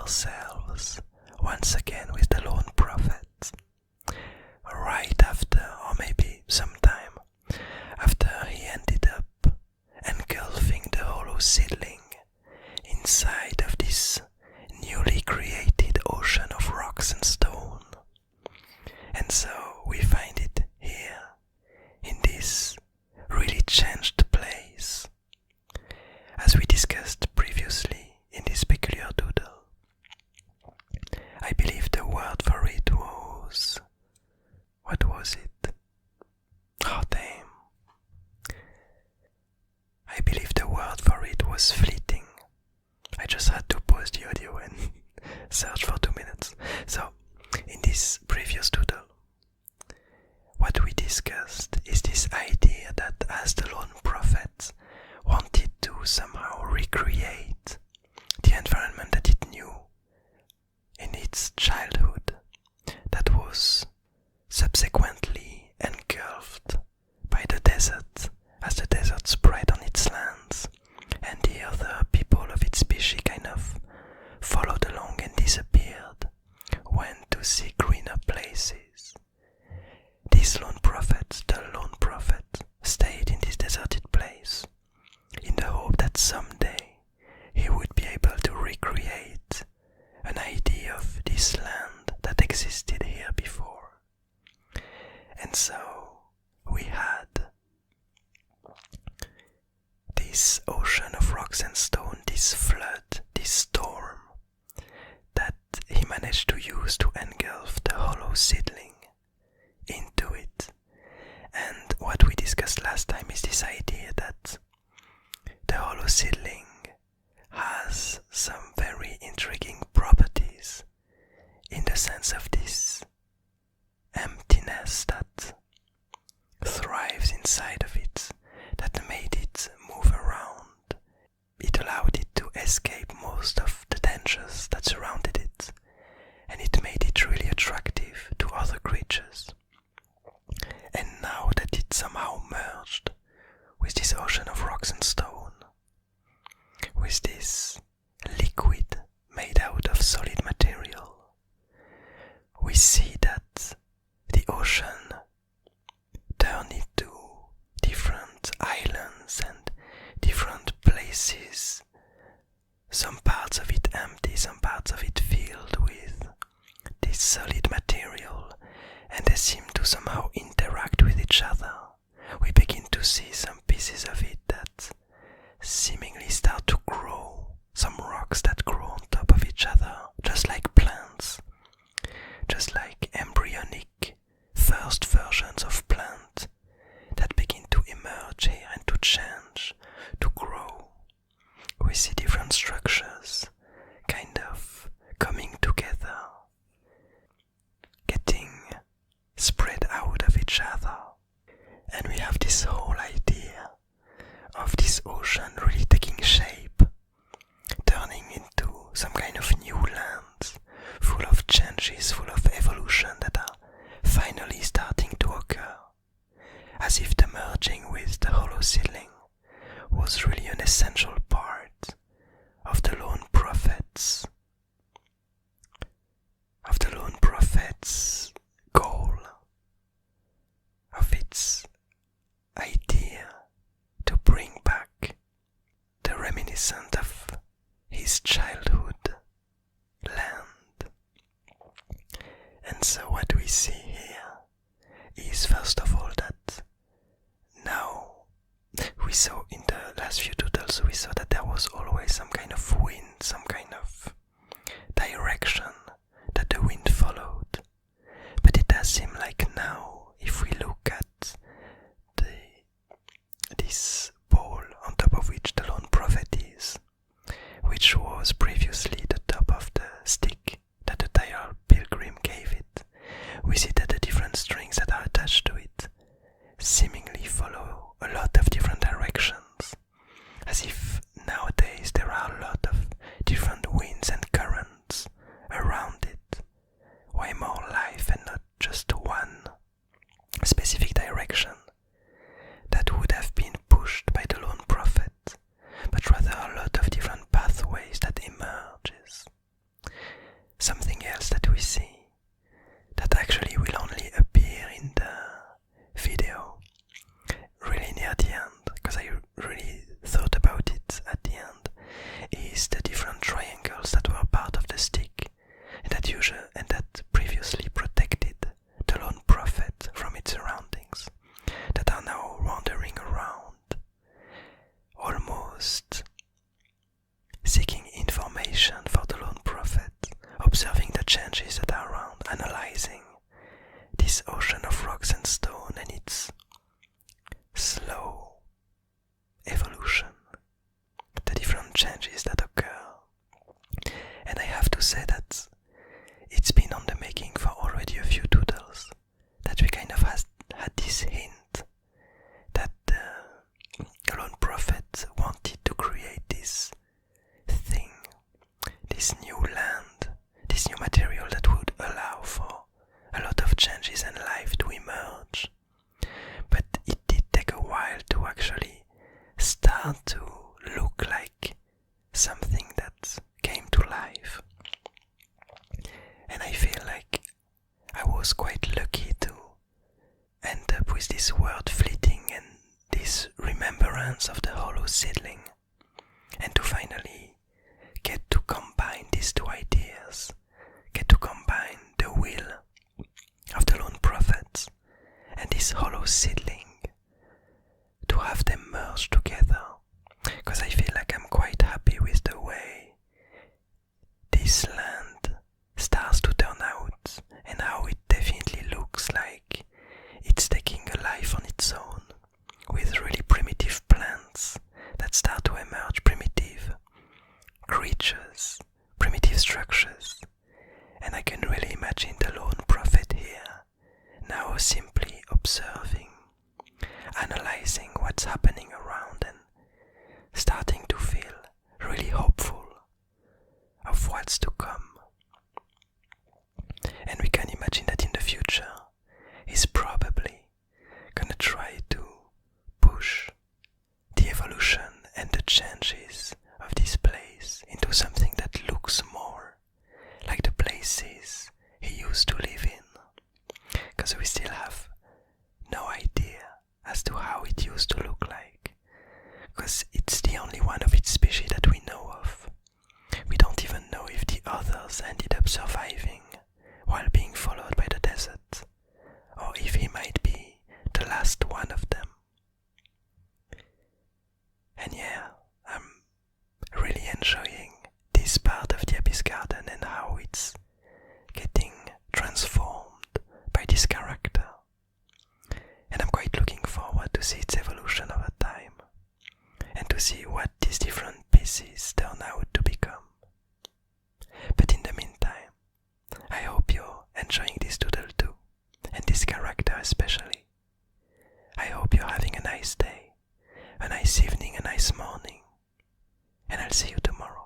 ourselves once again with the lone prophet. Right after, or maybe sometime after he ended up engulfing the hollow seedling inside of this newly created ocean of rocks and stone. And so we find it here, in this really changed place. As we discussed previously in this peculiar doodle, I believe the word for it was... what was it? Oh damn. I believe the word for it was fleeting. I just had to pause the audio and search for 2 minutes. So, in this previous doodle, what we discussed is this idea that as the lone prophet wanted to somehow recreate the environment that it knew in its childhood, that was subsequently engulfed by the desert as the desert spread on its lands, and the other people of its species kind of followed along and disappeared, went to see greener places. This lone prophet, the lone prophet, stayed in this deserted place in the hope that someday he would be able to recreate an idea of this land that existed here before. And so we had this ocean of rocks and stone, this flood, this storm that he managed to use to engulf the hollow seedling into it. And what we discussed last time is this idea that the hollow seedling has some very intriguing properties in the sense of this emptiness that thrives inside of it, that made it move around. It allowed it to escape most of the dangers that surrounded it, and it made it really attractive to other creatures. And now that it somehow merged with this ocean of rocks and stone, with this liquid made out of solid material, we see that the ocean turned into different islands and different places, some parts of it empty, some parts of it filled with this solid material, and they seem to somehow interact with each other. We begin to see some pieces of it that seemingly start to grow, some rocks that grow on top of each other, just like plants, just like embryonic first versions of plants that begin to emerge here and to change, to grow. We see different structures kind of coming together, getting spread out of each other. And we have this whole idea of this ocean really taking shape, turning into some kind of new land, full of changes, full of evolution that are finally starting to occur, as if the merging with the hollow seedling was really an essential part of the lone prophet's goal, of its idea to bring back the reminiscent of his childhood land. And so what we see here is, first of all, that now we saw in the last few doodles, we saw that there was always some kind of wind, some kind of direction that the wind followed. But it does seem like now, if we look at this ball on top of which the lone prophet is, which was previously the top of the stick that the tired pilgrim gave it, we see that the different strings that are attached to it seemingly follow a lot of different directions, as if nowadays there are a lot of different winds and currents around it, way more life and not just one specific direction that would have been pushed by the lone prophet, but rather a lot of different pathways that emerges. NPC that actually will only appear in the video really near the end, because I really thought about it at the end, is the different triangles that were part of the stick and that previously protected the lone prophet from its surroundings, that are now wandering around, almost seeking information for the lone prophet, observing the changes that are around, analyzing this ocean of rocks and stone and its slow evolution, the different changes that occur. And I have to say that it's been on the making for already a few doodles, that we kind of had this hint that the lone prophet wanted to create this thing, this new land, this new material that would allow for a lot of changes and life to emerge. But it did take a while to actually start to look like something that came to life. And I feel like I was quite lucky to end up with this word fleeting and this remembrance of the hollow seedling, and to finally get to combine these two ideas, get to combine the will of the lone prophet and this hollow seedling, to have them merge together, because I feel like I'm quite happy with the way this land starts to turn out, and how it definitely looks like it's taking a life on its own, with really primitive plants that start to emerge, primitive creatures, primitive structures. And I can really imagine the lone prophet here, now simply observing, analyzing what's happening around, and starting to feel really hopeful of what's to come. And we can imagine that in the future he's probably gonna try to push the evolution and the changes of this place into something that looks more like the places he used to live in, because we still have no idea as to how it used to look like, because it's the only one of its species that we know of. We don't even know if the others ended up surviving while being followed by the desert, or if he might be the last one of them. And yeah, I'm really enjoying this part of the Abyss Garden and how it's getting transformed by this character. And I'm quite looking forward to see its evolution over time, and to see what these different pieces turn out to become. But in the meantime, I hope you're enjoying this doodle too, and this character especially. I hope you're having a nice day, a nice evening, a nice morning, and I'll see you tomorrow.